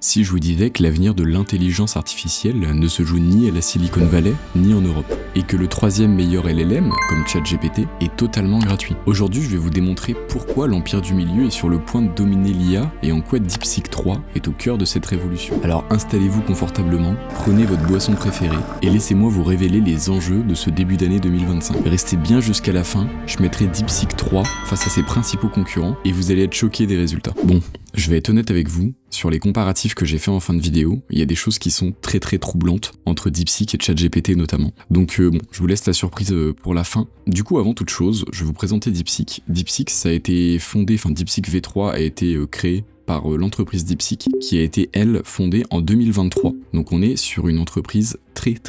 Si je vous disais que l'avenir de l'intelligence artificielle ne se joue ni à la Silicon Valley, ni en Europe, et que le troisième meilleur LLM, comme ChatGPT, est totalement gratuit. Aujourd'hui, je vais vous démontrer pourquoi l'empire du milieu est sur le point de dominer l'IA et en quoi DeepSeek 3 est au cœur de cette révolution. Alors installez-vous confortablement, prenez votre boisson préférée et laissez-moi vous révéler les enjeux de ce début d'année 2025. Restez bien jusqu'à la fin, je mettrai DeepSeek 3 face à ses principaux concurrents et vous allez être choqués des résultats. Bon, je vais être honnête avec vous, sur les comparatifs que j'ai fait en fin de vidéo, il y a des choses qui sont très troublantes entre DeepSeek et ChatGPT notamment. Donc bon, je vous laisse la surprise pour la fin. Du coup, avant toute chose, je vais vous présenter DeepSeek. DeepSeek, ça a été fondé, DeepSeek V3 a été créé par l'entreprise DeepSeek, qui a été, elle, fondée en 2023. Donc on est sur une entreprise très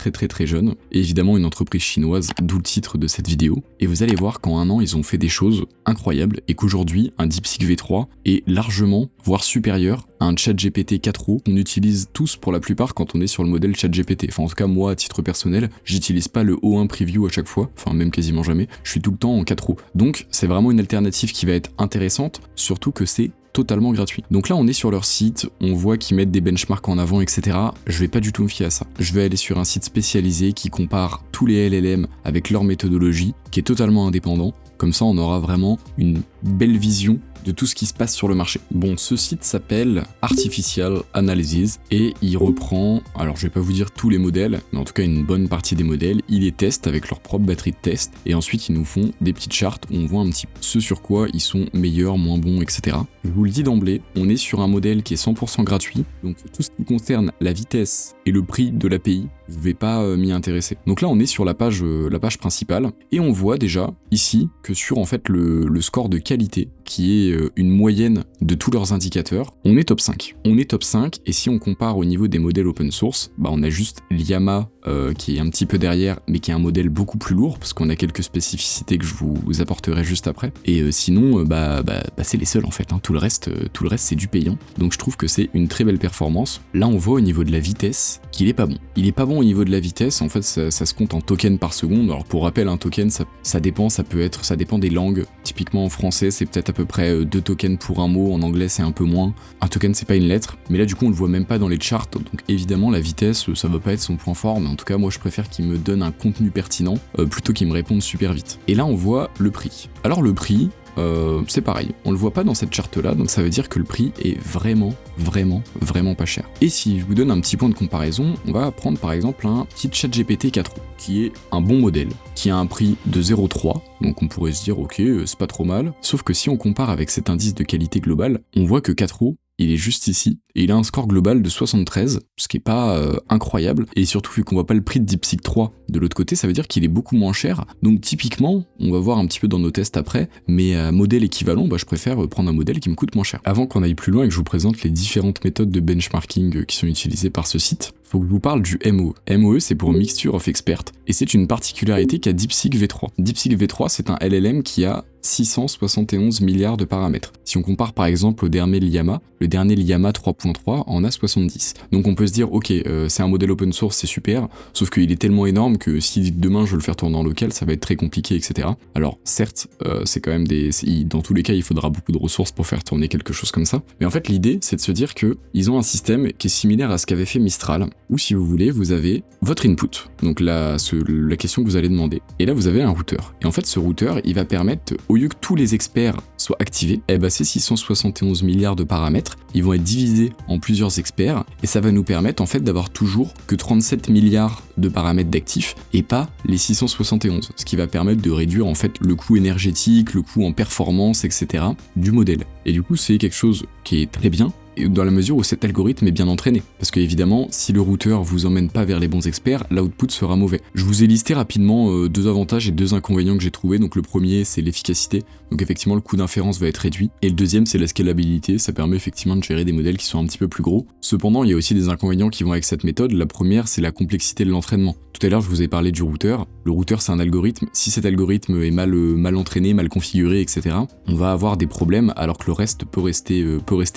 jeune, et évidemment une entreprise chinoise, d'où le titre de cette vidéo. Et vous allez voir qu'en un an, ils ont fait des choses incroyables, et qu'aujourd'hui, un DeepSeek V3 est largement, voire supérieur à un ChatGPT 4o qu'on utilise tous pour la plupart quand on est sur le modèle ChatGPT. Enfin en tout cas, moi, à titre personnel, j'utilise pas le O1 Preview à chaque fois, enfin même quasiment jamais, je suis tout le temps en 4o. Donc c'est vraiment une alternative qui va être intéressante, surtout que c'est totalement gratuit. Donc là on est sur leur site, on voit qu'ils mettent des benchmarks en avant, etc. Je vais pas du tout me fier à ça. Je vais aller sur un site spécialisé qui compare tous les LLM avec leur méthodologie, qui est totalement indépendant. Comme ça on aura vraiment une belle vision de tout ce qui se passe sur le marché. Bon, ce site s'appelle Artificial Analysis et il reprend, alors je vais pas vous dire tous les modèles, mais en tout cas une bonne partie des modèles, ils les testent avec leur propre batterie de test et ensuite ils nous font des petites chartes où on voit un petit peu ce sur quoi ils sont meilleurs, moins bons, etc. Je vous le dis d'emblée, on est sur un modèle qui est 100% gratuit, donc tout ce qui concerne la vitesse et le prix de l'API, je vais pas m'y intéresser. Donc là on est sur la page principale et on voit déjà ici que sur en fait le score de qualité qui est une moyenne de tous leurs indicateurs, on est top 5. On est top 5 et si on compare au niveau des modèles open source, on a juste Llama qui est un petit peu derrière mais qui est un modèle beaucoup plus lourd parce qu'on a quelques spécificités que je vous apporterai juste après. Et sinon c'est les seuls en fait, tout le reste c'est du payant. Donc je trouve que c'est une très belle performance. Là on voit au niveau de la vitesse qu'il est pas bon. Il est pas bon au niveau de la vitesse, en fait ça se compte en tokens par seconde. Alors pour rappel un token ça dépend des langues. Typiquement en français c'est peut-être à peu près 2 tokens pour un mot, en anglais c'est un peu moins. Un token c'est pas une lettre, mais là du coup on le voit même pas dans les charts, donc évidemment la vitesse ça va pas être son point fort, mais en tout cas moi je préfère qu'il me donne un contenu pertinent plutôt qu'il me réponde super vite. Et là on voit le prix. Alors le prix, c'est pareil, on le voit pas dans cette charte là, donc ça veut dire que le prix est vraiment pas cher. Et si je vous donne un petit point de comparaison, on va prendre par exemple un petit ChatGPT 4o, qui est un bon modèle, qui a un prix de 0,3, donc on pourrait se dire ok, c'est pas trop mal, sauf que si on compare avec cet indice de qualité globale, on voit que 4o, il est juste ici, et il a un score global de 73, ce qui est pas incroyable, et surtout vu qu'on voit pas le prix de DeepSeek 3 de l'autre côté, ça veut dire qu'il est beaucoup moins cher, donc typiquement, on va voir un petit peu dans nos tests après, mais à modèle équivalent, je préfère prendre un modèle qui me coûte moins cher. Avant qu'on aille plus loin et que je vous présente les différentes méthodes de benchmarking qui sont utilisées par ce site, faut que je vous parle du MOE. MOE, c'est pour Mixture of Experts, et c'est une particularité qu'a DeepSeek V3. DeepSeek V3, c'est un LLM qui a 671 milliards de paramètres. Si on compare par exemple au dernier Llama, le dernier Llama 3.3 en a 70. Donc on peut se dire, ok, c'est un modèle open source, c'est super, sauf qu'il est tellement énorme que si demain je veux le faire tourner en local, ça va être très compliqué, etc. Alors certes, c'est quand même dans tous les cas, il faudra beaucoup de ressources pour faire tourner quelque chose comme ça. Mais en fait, l'idée, c'est de se dire que ils ont un système qui est similaire à ce qu'avait fait Mistral, où si vous voulez, vous avez votre input, donc la question que vous allez demander. Et là, vous avez un routeur. Et en fait, ce routeur, il va permettre, au lieu que tous les experts soient activés, ces 671 milliards de paramètres, ils vont être divisés en plusieurs experts, et ça va nous permettre en fait d'avoir toujours que 37 milliards de paramètres d'actifs, et pas les 671, ce qui va permettre de réduire en fait le coût énergétique, le coût en performance, etc. du modèle. Et du coup, c'est quelque chose qui est très bien, dans la mesure où cet algorithme est bien entraîné. Parce que évidemment, si le routeur vous emmène pas vers les bons experts, l'output sera mauvais. Je vous ai listé rapidement 2 avantages et 2 inconvénients que j'ai trouvés. Donc le premier, c'est l'efficacité. Donc effectivement, le coût d'inférence va être réduit. Et le deuxième, c'est la scalabilité. Ça permet effectivement de gérer des modèles qui sont un petit peu plus gros. Cependant, il y a aussi des inconvénients qui vont avec cette méthode. La première, c'est la complexité de l'entraînement. Tout à l'heure, je vous ai parlé du routeur. Le routeur, c'est un algorithme. Si cet algorithme est mal entraîné, mal configuré, etc., on va avoir des problèmes alors que le reste peut rester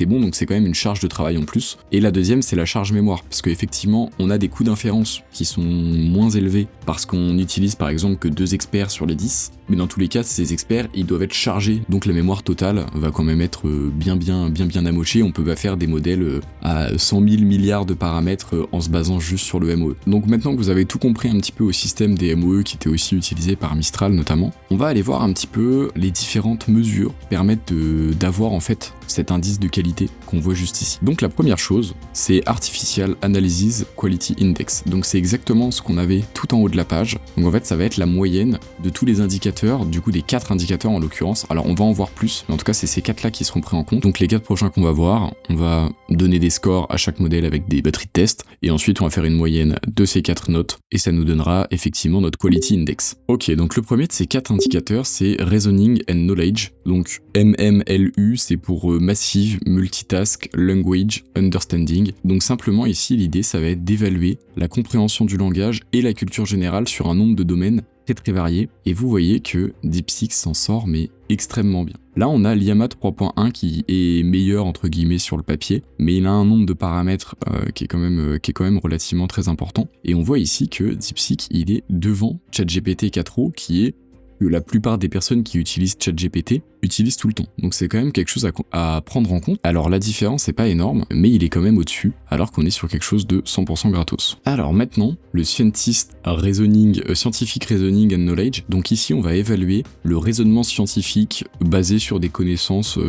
bon. Donc c'est quand même même une charge de travail en plus. Et la deuxième, c'est la charge mémoire, parce qu'effectivement, on a des coûts d'inférence qui sont moins élevés parce qu'on utilise par exemple que 2 experts sur les 10, mais dans tous les cas, ces experts, ils doivent être chargés, donc la mémoire totale va quand même être bien amochée. On peut pas faire des modèles à 100 000 milliards de paramètres en se basant juste sur le MOE. Donc maintenant que vous avez tout compris un petit peu au système des MOE qui était aussi utilisé par Mistral notamment, on va aller voir un petit peu les différentes mesures qui permettent d'avoir en fait cet indice de qualité qu'on voit juste ici. Donc la première chose, c'est Artificial Analysis Quality Index. Donc c'est exactement ce qu'on avait tout en haut de la page. Donc en fait, ça va être la moyenne de tous les indicateurs, du coup des 4 indicateurs en l'occurrence. Alors on va en voir plus, mais en tout cas c'est ces 4 là qui seront pris en compte. Donc les 4 prochains qu'on va voir, on va donner des scores à chaque modèle avec des batteries de test, et ensuite on va faire une moyenne de ces 4 notes, et ça nous donnera effectivement notre Quality Index. Ok, donc le premier de ces 4 indicateurs, c'est Reasoning and Knowledge. Donc MMLU, c'est pour Massive Multitask Language Understanding. Donc simplement ici, l'idée, ça va être d'évaluer la compréhension du langage et la culture générale sur un nombre de domaines très variés. Et vous voyez que DeepSeek s'en sort, mais extrêmement bien. Là, on a l'IAMA 3.1 qui est meilleur entre guillemets sur le papier, mais il a un nombre de paramètres qui est quand même relativement très important. Et on voit ici que DeepSeek, il est devant ChatGPT 4o, qui est que la plupart des personnes qui utilisent ChatGPT utilisent tout le temps. Donc c'est quand même quelque chose à prendre en compte. Alors la différence n'est pas énorme, mais il est quand même au-dessus, alors qu'on est sur quelque chose de 100% gratos. Alors maintenant, le Scientific Reasoning and Knowledge. Donc ici, on va évaluer le raisonnement scientifique basé sur des connaissances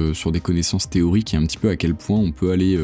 théoriques et un petit peu à quel point on peut aller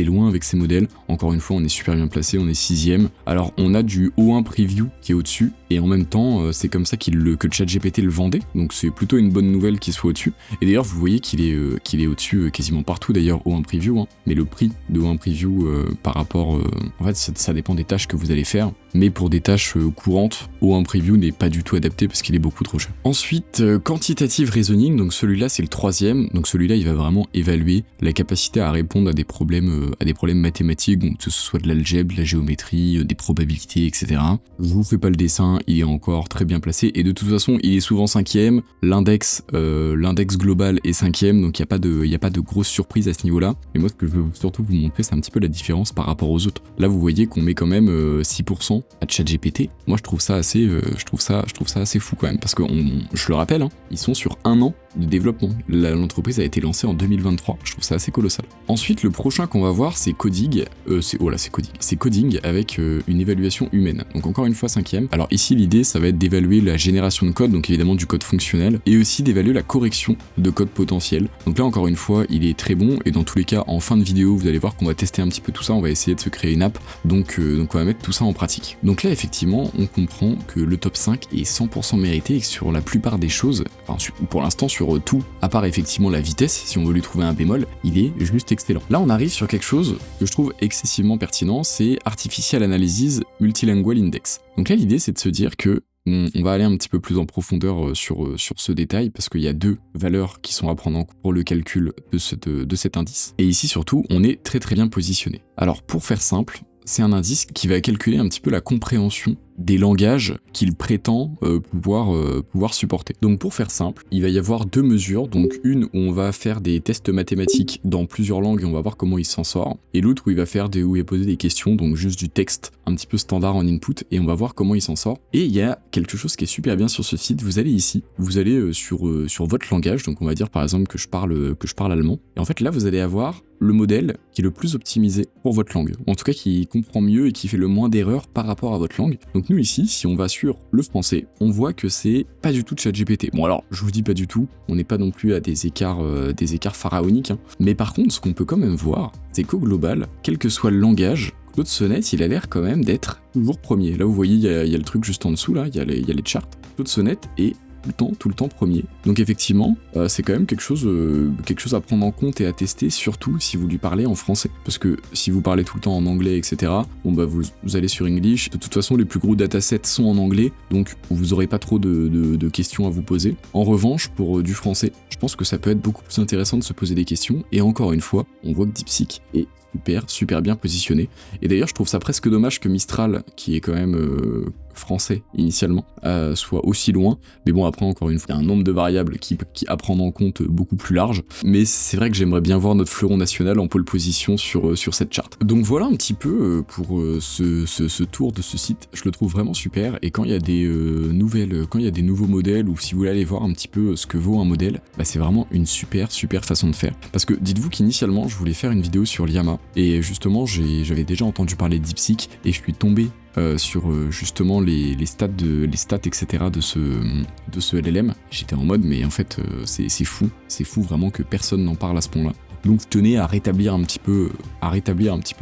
loin avec ces modèles. Encore une fois, on est super bien placé, on est 6ème. Alors on a du O1 Preview qui est au-dessus, et en même temps, c'est comme ça que ChatGPT le vendait. Donc c'est plutôt une bonne nouvelle qu'il soit au-dessus. Et d'ailleurs, vous voyez qu'il est au-dessus quasiment partout d'ailleurs O1 Preview, hein. Mais le prix de O1 Preview par rapport... en fait, ça dépend des tâches que vous allez faire. Mais pour des tâches courantes, O1 Preview n'est pas du tout adapté parce qu'il est beaucoup trop cher. Ensuite, Quantitative Reasoning, donc celui-là c'est le 3ème. Donc celui-là, il va vraiment évaluer la capacité à répondre à des problèmes mathématiques, donc que ce soit de l'algèbre, de la géométrie, des probabilités, etc. Je vous fais pas le dessin, il est encore très bien placé. Et de toute façon, il est souvent 5ème. L'index global est 5ème, donc il n'y a pas de grosse surprise à ce niveau-là. Et moi, ce que je veux surtout vous montrer, c'est un petit peu la différence par rapport aux autres. Là, vous voyez qu'on met quand même 6% à ChatGPT. Moi, je trouve ça assez fou quand même, parce que je le rappelle, hein, ils sont sur 1 an de développement. L'entreprise a été lancée en 2023. Je trouve ça assez colossal. Ensuite, le prochain qu'on va voir, c'est Coding. C'est Coding avec une évaluation humaine. Donc encore une fois 5ème. Alors ici, l'idée, ça va être d'évaluer la génération de code, donc évidemment du code fonctionnel, et aussi d'évaluer la correction de code potentiel. Donc là, encore une fois, il est très bon, et dans tous les cas, en fin de vidéo, vous allez voir qu'on va tester un petit peu tout ça. On va essayer de se créer une app. Donc on va mettre tout ça en pratique. Donc là, effectivement, on comprend que le top 5 est 100% mérité et que sur la plupart des choses, pour l'instant sur tout, à part effectivement la vitesse, si on veut lui trouver un bémol, il est juste excellent. Là, on arrive sur quelque chose que je trouve excessivement pertinent, c'est Artificial Analysis Multilingual Index. Donc là, l'idée, c'est de se dire que on va aller un petit peu plus en profondeur sur ce détail, parce qu'il y a 2 valeurs qui sont à prendre en compte pour le calcul de cet indice. Et ici, surtout, on est très très bien positionné. Alors, pour faire simple, c'est un indice qui va calculer un petit peu la compréhension des langages qu'il prétend pouvoir supporter. Donc pour faire simple, il va y avoir 2 mesures, donc une où on va faire des tests mathématiques dans plusieurs langues et on va voir comment il s'en sort, et l'autre où il va poser des questions, donc juste du texte un petit peu standard en input, et on va voir comment il s'en sort. Et il y a quelque chose qui est super bien sur ce site. Vous allez ici, vous allez sur votre langage, donc on va dire par exemple que je parle allemand, et en fait là vous allez avoir le modèle qui est le plus optimisé pour votre langue, ou en tout cas qui comprend mieux et qui fait le moins d'erreurs par rapport à votre langue. Donc nous ici, si on va sur le français, on voit que c'est pas du tout de ChatGPT. Bon alors, je vous dis pas du tout, on n'est pas non plus à des écarts pharaoniques, hein. Mais par contre, ce qu'on peut quand même voir, c'est qu'au global, quel que soit le langage, Claude Sonnet, il a l'air quand même d'être toujours premier. Là vous voyez, il y a le truc juste en dessous, là, il y a les charts. Claude Sonnet est tout le temps premier. Donc effectivement, c'est quand même quelque chose à prendre en compte et à tester, surtout si vous lui parlez en français. Parce que si vous parlez tout le temps en anglais, etc., vous allez sur English. De toute façon, les plus gros datasets sont en anglais, donc vous aurez pas trop de questions à vous poser. En revanche, pour du français, je pense que ça peut être beaucoup plus intéressant de se poser des questions. Et encore une fois, on voit que DeepSeek est super bien positionné. Et d'ailleurs, je trouve ça presque dommage que Mistral, qui est quand même français initialement soit aussi loin. Mais bon, après, encore une fois, il y a un nombre de variables qui à prendre en compte beaucoup plus large. Mais c'est vrai que j'aimerais bien voir notre fleuron national en pole position sur cette charte. Donc voilà un petit peu pour ce tour de ce site. Je le trouve vraiment super. Et quand il y a des quand il y a des nouveaux modèles, ou si vous voulez aller voir un petit peu ce que vaut un modèle, bah c'est vraiment une super façon de faire. Parce que dites-vous qu'initialement, je voulais faire une vidéo sur Llama. Et justement, j'avais déjà entendu parler de DeepSeek et je suis tombé sur justement les stats etc. de ce LLM. J'étais en mode mais en fait c'est fou vraiment que personne n'en parle à ce point-là. Donc je tenais à rétablir un petit peu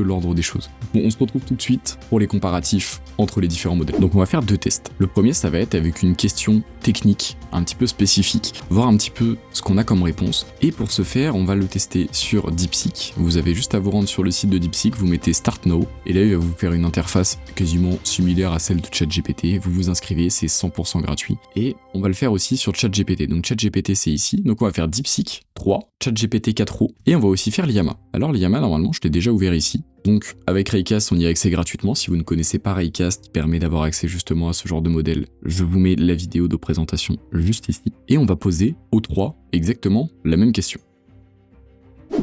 l'ordre des choses. Bon, on se retrouve tout de suite pour les comparatifs entre les différents modèles. Donc on va faire 2 tests. Le premier, ça va être avec une question technique un petit peu spécifique, voir un petit peu ce qu'on a comme réponse. Et pour ce faire, on va le tester sur DeepSeek. Vous avez juste à vous rendre sur le site de DeepSeek, vous mettez Start Now, et là il va vous faire une interface quasiment similaire à celle de ChatGPT. Vous vous inscrivez, c'est 100% gratuit. Et on va le faire aussi sur ChatGPT. Donc ChatGPT c'est ici, donc on va faire DeepSeek 3, ChatGPT 4o, et on va aussi faire Llama. Alors Llama, normalement, je l'ai déjà ouvert ici. Donc avec Raycast, on y a accès gratuitement. Si vous ne connaissez pas Raycast, qui permet d'avoir accès justement à ce genre de modèle, je vous mets la vidéo de présentation juste ici. Et on va poser aux 3 exactement la même question.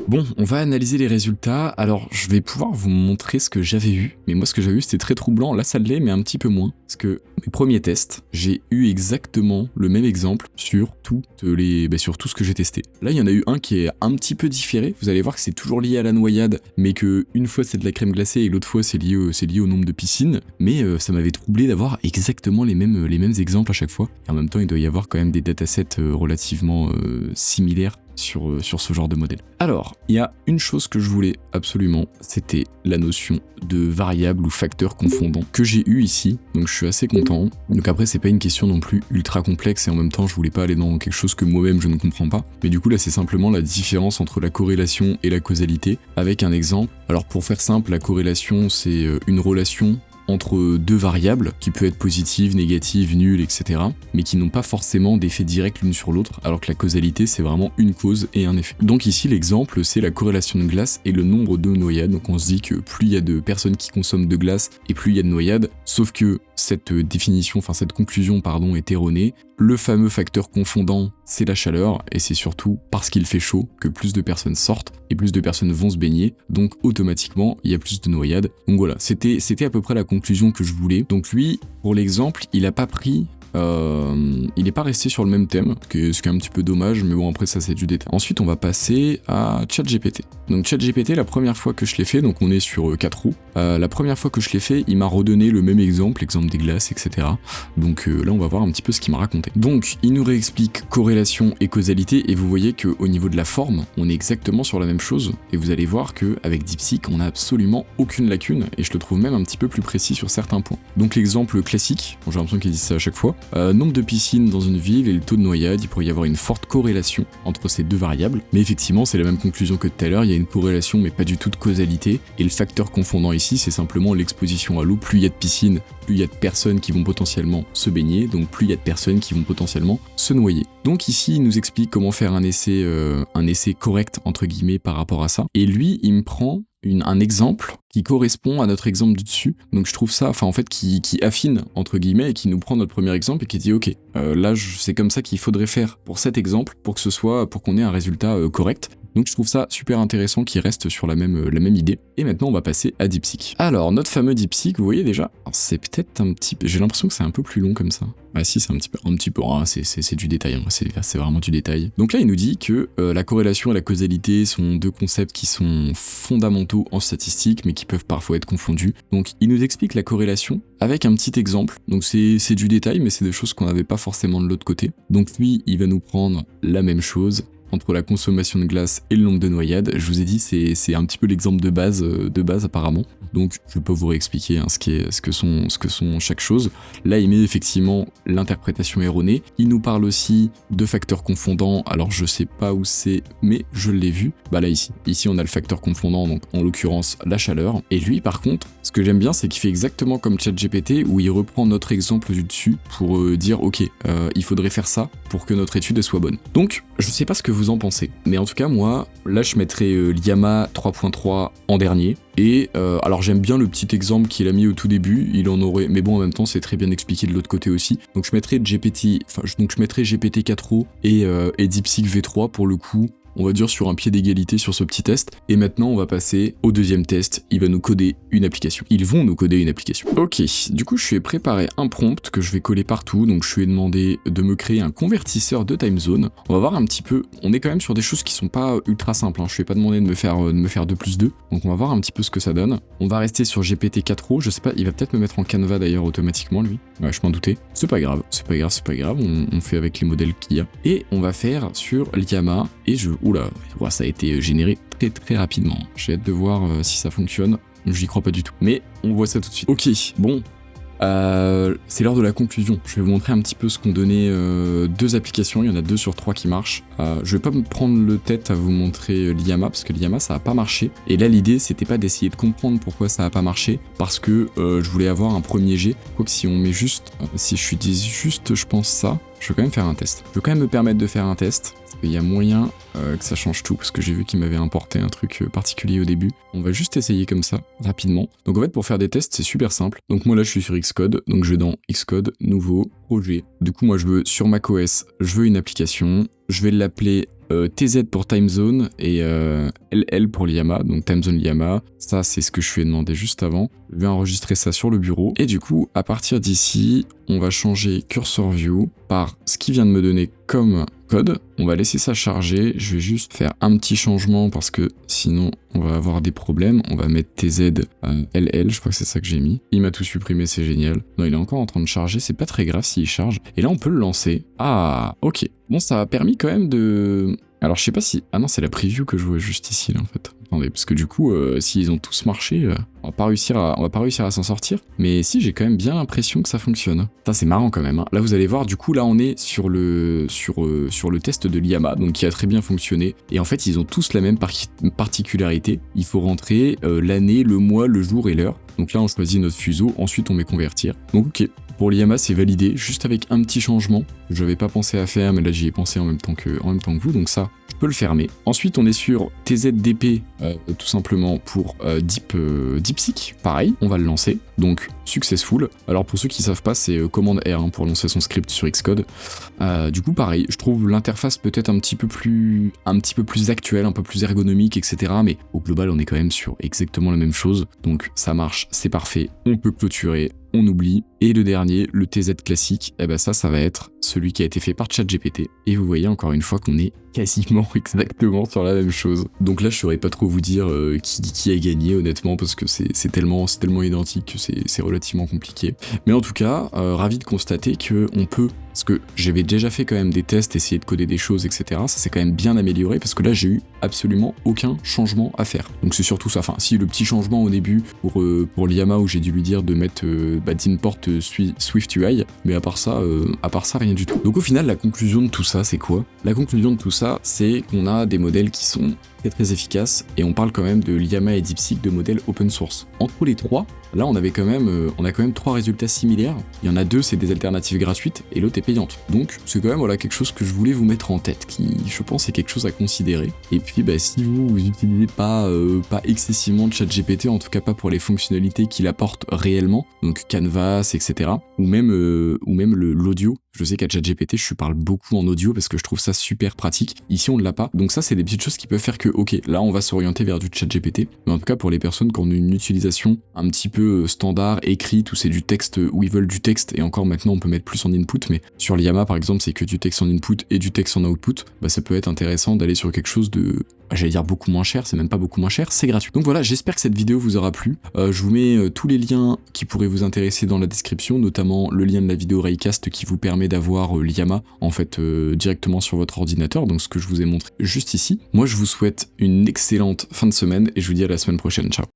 Bon, on va analyser les résultats. Alors, je vais pouvoir vous montrer ce que j'avais eu. Mais moi, ce que j'avais eu, c'était très troublant. Là, ça l'est, mais un petit peu moins. Parce que mes premiers tests, j'ai eu exactement le même exemple sur tout ce que j'ai testé. Là, il y en a eu un qui est un petit peu différé. Vous allez voir que c'est toujours lié à la noyade, mais que une fois c'est de la crème glacée et l'autre fois c'est lié au nombre de piscines. Mais ça m'avait troublé d'avoir exactement les mêmes exemples à chaque fois. Et en même temps, il doit y avoir quand même des datasets relativement similaires sur ce genre de modèle. Alors, il y a une chose que je voulais absolument, c'était la notion de variable ou facteur confondant que j'ai eu ici, donc je suis assez content. Donc après, c'est pas une question non plus ultra complexe et en même temps, je voulais pas aller dans quelque chose que moi-même je ne comprends pas. Mais du coup, là, c'est simplement la différence entre la corrélation et la causalité avec un exemple. Alors pour faire simple, la corrélation, c'est une relation entre 2 variables, qui peut être positive, négative, nulle, etc., mais qui n'ont pas forcément d'effet direct l'une sur l'autre, alors que la causalité, c'est vraiment une cause et un effet. Donc ici, l'exemple, c'est la corrélation de glace et le nombre de noyades. Donc on se dit que plus il y a de personnes qui consomment de glace, et plus il y a de noyades, sauf que cette conclusion est erronée. Le fameux facteur confondant, c'est la chaleur, et c'est surtout parce qu'il fait chaud que plus de personnes sortent, et plus de personnes vont se baigner, donc automatiquement, il y a plus de noyades. Donc voilà, c'était à peu près la conclusion que je voulais. Donc lui, pour l'exemple, il n'a pas pris... il n'est pas resté sur le même thème, ce qui est un petit peu dommage, mais bon après ça c'est du détail. Ensuite on va passer à ChatGPT. Donc ChatGPT, la première fois que je l'ai fait, donc on est sur 4 roues, la première fois que je l'ai fait, il m'a redonné le même exemple des glaces, etc. Donc là on va voir un petit peu ce qu'il m'a raconté. Donc il nous réexplique corrélation et causalité, et vous voyez qu'au niveau de la forme, on est exactement sur la même chose, et vous allez voir qu'avec DeepSeek, on n'a absolument aucune lacune, et je le trouve même un petit peu plus précis sur certains points. Donc l'exemple classique, j'ai l'impression qu'ils disent ça à chaque fois, nombre de piscines dans une ville et le taux de noyade, il pourrait y avoir une forte corrélation entre ces 2 variables, mais effectivement c'est la même conclusion que tout à l'heure, il y a une corrélation mais pas du tout de causalité, et le facteur confondant ici c'est simplement l'exposition à l'eau. Plus il y a de piscines, plus il y a de personnes qui vont potentiellement se baigner, donc plus il y a de personnes qui vont potentiellement se noyer. Donc ici il nous explique comment faire un essai correct entre guillemets par rapport à ça, et lui il me prend un exemple qui correspond à notre exemple du dessus. Donc je trouve ça, qui affine entre guillemets et qui nous prend notre premier exemple et qui dit ok, là c'est comme ça qu'il faudrait faire pour cet exemple pour qu'on ait un résultat correct. Donc je trouve ça super intéressant qu'il reste sur la même idée. Et maintenant on va passer à DeepSeek. Alors notre fameux DeepSeek, vous voyez déjà, c'est peut-être un petit peu, j'ai l'impression que c'est un peu plus long comme ça. Ah si, c'est un petit peu, c'est du détail, hein. C'est vraiment du détail. Donc là il nous dit que la corrélation et la causalité sont 2 concepts qui sont fondamentaux en statistique mais qui peuvent parfois être confondus. Donc il nous explique la corrélation avec un petit exemple. Donc c'est du détail mais c'est des choses qu'on n'avait pas forcément de l'autre côté. Donc lui il va nous prendre la même chose entre la consommation de glace et le nombre de noyades. Je vous ai dit, c'est un petit peu l'exemple de base apparemment. Donc je peux vous réexpliquer ce que sont chaque chose. Là il met effectivement l'interprétation erronée. Il nous parle aussi de facteurs confondants. Alors je sais pas où c'est, mais je l'ai vu. Bah là ici on a le facteur confondant, donc en l'occurrence la chaleur. Et lui par contre, ce que j'aime bien c'est qu'il fait exactement comme ChatGPT, où il reprend notre exemple du dessus pour dire ok, il faudrait faire ça pour que notre étude soit bonne. Donc je sais pas ce que vous en pensez, mais en tout cas moi là je mettrais Llama 3.3 en dernier. Et alors j'aime bien le petit exemple qu'il a mis au tout début, il en aurait, mais bon en même temps c'est très bien expliqué de l'autre côté aussi. Donc je mettrai GPT 4o et DeepSeek V3 pour le coup. On va dire sur un pied d'égalité sur ce petit test. Et maintenant, on va passer au deuxième test. Il va nous coder une application. Ils vont nous coder une application. Ok, du coup, je lui ai préparé un prompt que je vais coller partout. Donc, je lui ai demandé de me créer un convertisseur de time zone. On va voir un petit peu. On est quand même sur des choses qui sont pas ultra simples. Hein. Je lui ai pas demandé de me faire 2+2. Donc, on va voir un petit peu ce que ça donne. On va rester sur GPT-4o. Je sais pas, il va peut-être me mettre en Canva d'ailleurs automatiquement, lui. Ouais, je m'en doutais. C'est pas grave. On fait avec les modèles qu'il y a. Et on va faire sur Llama. Et oula, ça a été généré très rapidement. J'ai hâte de voir si ça fonctionne. J'y crois pas du tout. Mais on voit ça tout de suite. Ok, bon. C'est l'heure de la conclusion. Je vais vous montrer un petit peu ce qu'ont donné deux applications. Il y en a 2 sur 3 qui marchent. Je vais pas me prendre le tête à vous montrer Llama parce que Llama ça a pas marché. Et là l'idée c'était pas d'essayer de comprendre pourquoi ça a pas marché parce que je voulais avoir un premier jet. Quoique si on met juste, si je dis juste je pense ça, je vais quand même faire un test. Je vais quand même me permettre de faire un test. Il y a moyen que ça change tout, parce que j'ai vu qu'il m'avait importé un truc particulier au début. On va juste essayer comme ça, rapidement. Donc en fait, pour faire des tests, c'est super simple. Donc moi là, je suis sur Xcode, donc je vais dans Xcode, nouveau, projet. Du coup, moi, je veux, sur macOS, je veux une application. Je vais l'appeler TZ pour Time Zone et LL pour Llama, donc Time Zone Llama. Ça, c'est ce que je lui ai demandé juste avant. Je vais enregistrer ça sur le bureau. Et du coup, à partir d'ici, on va changer Cursor View par ce qu'il vient de me donner comme code. On va laisser ça charger. Je vais juste faire un petit changement parce que sinon, on va avoir des problèmes. On va mettre TZ LL, je crois que c'est ça que j'ai mis. Il m'a tout supprimé, c'est génial. Non, il est encore en train de charger. C'est pas très grave s'il charge. Et là, on peut le lancer. Ah, ok. Bon, ça a permis quand même de... Alors, je sais pas si... Ah non, c'est la preview que je vois juste ici, là, en fait. Attendez, parce que du coup, s'ils ont tous marché, on va pas réussir à s'en sortir. Mais si, j'ai quand même bien l'impression que ça fonctionne. Ça, c'est marrant quand même. Hein. Là, vous allez voir, du coup, là, on est sur le test de Llama, donc qui a très bien fonctionné. Et en fait, ils ont tous la même particularité. Il faut rentrer l'année, le mois, le jour et l'heure. Donc là, on choisit notre fuseau. Ensuite, on met convertir. Donc, ok. Pour Llama, c'est validé, juste avec un petit changement. Je n'avais pas pensé à faire, mais là j'y ai pensé en même temps que vous, donc ça, je peux le fermer. Ensuite, on est sur TZDP, tout simplement pour DeepSeek. Pareil, on va le lancer, donc successful. Alors pour ceux qui ne savent pas, c'est commande R hein, pour lancer son script sur Xcode. Du coup, pareil, je trouve l'interface peut-être un petit peu plus actuelle, un peu plus ergonomique, etc. Mais au global, on est quand même sur exactement la même chose. Donc ça marche, c'est parfait, on peut clôturer. On oublie. Et le dernier, le TZ classique, eh ben ça va être celui qui a été fait par ChatGPT. Et vous voyez encore une fois qu'on est quasiment exactement sur la même chose. Donc là, je saurais pas trop vous dire qui a gagné, honnêtement, parce que c'est tellement identique que c'est relativement compliqué. Mais en tout cas, ravi de constater que on peut, parce que j'avais déjà fait quand même des tests, essayer de coder des choses, etc. Ça s'est quand même bien amélioré, parce que là, j'ai eu absolument aucun changement à faire. Donc c'est surtout ça. Enfin, si le petit changement au début pour Llama où j'ai dû lui dire de mettre d'import SwiftUI, mais à part ça, rien du tout. Donc au final, la conclusion de tout ça, c'est quoi? La conclusion de tout ça, c'est qu'on a des modèles qui sont très efficaces, et on parle quand même de Llama et DeepSeek, de modèles open source. Entre les trois, là on a quand même 3 résultats similaires. Il y en a 2, c'est des alternatives gratuites, et l'autre est payante. Donc c'est quand même quelque chose que je voulais vous mettre en tête, qui je pense est quelque chose à considérer. Et puis si vous n'utilisez pas excessivement de ChatGPT, en tout cas pas pour les fonctionnalités qu'il apporte réellement, donc Canvas, etc., ou même l'audio. Je sais qu'à ChatGPT, je parle beaucoup en audio parce que je trouve ça super pratique. Ici, on ne l'a pas. Donc ça, c'est des petites choses qui peuvent faire que, ok, là, on va s'orienter vers du ChatGPT. Mais en tout cas, pour les personnes qui ont une utilisation un petit peu standard, écrite, où c'est du texte, où ils veulent du texte, et encore maintenant, on peut mettre plus en input, mais sur Llama, par exemple, c'est que du texte en input et du texte en output, ça peut être intéressant d'aller sur quelque chose de... J'allais dire beaucoup moins cher, c'est même pas beaucoup moins cher, c'est gratuit. Donc voilà, j'espère que cette vidéo vous aura plu. Je vous mets tous les liens qui pourraient vous intéresser dans la description, notamment le lien de la vidéo Raycast qui vous permet d'avoir Llama en fait directement sur votre ordinateur, donc ce que je vous ai montré juste ici. Moi je vous souhaite une excellente fin de semaine et je vous dis à la semaine prochaine, ciao.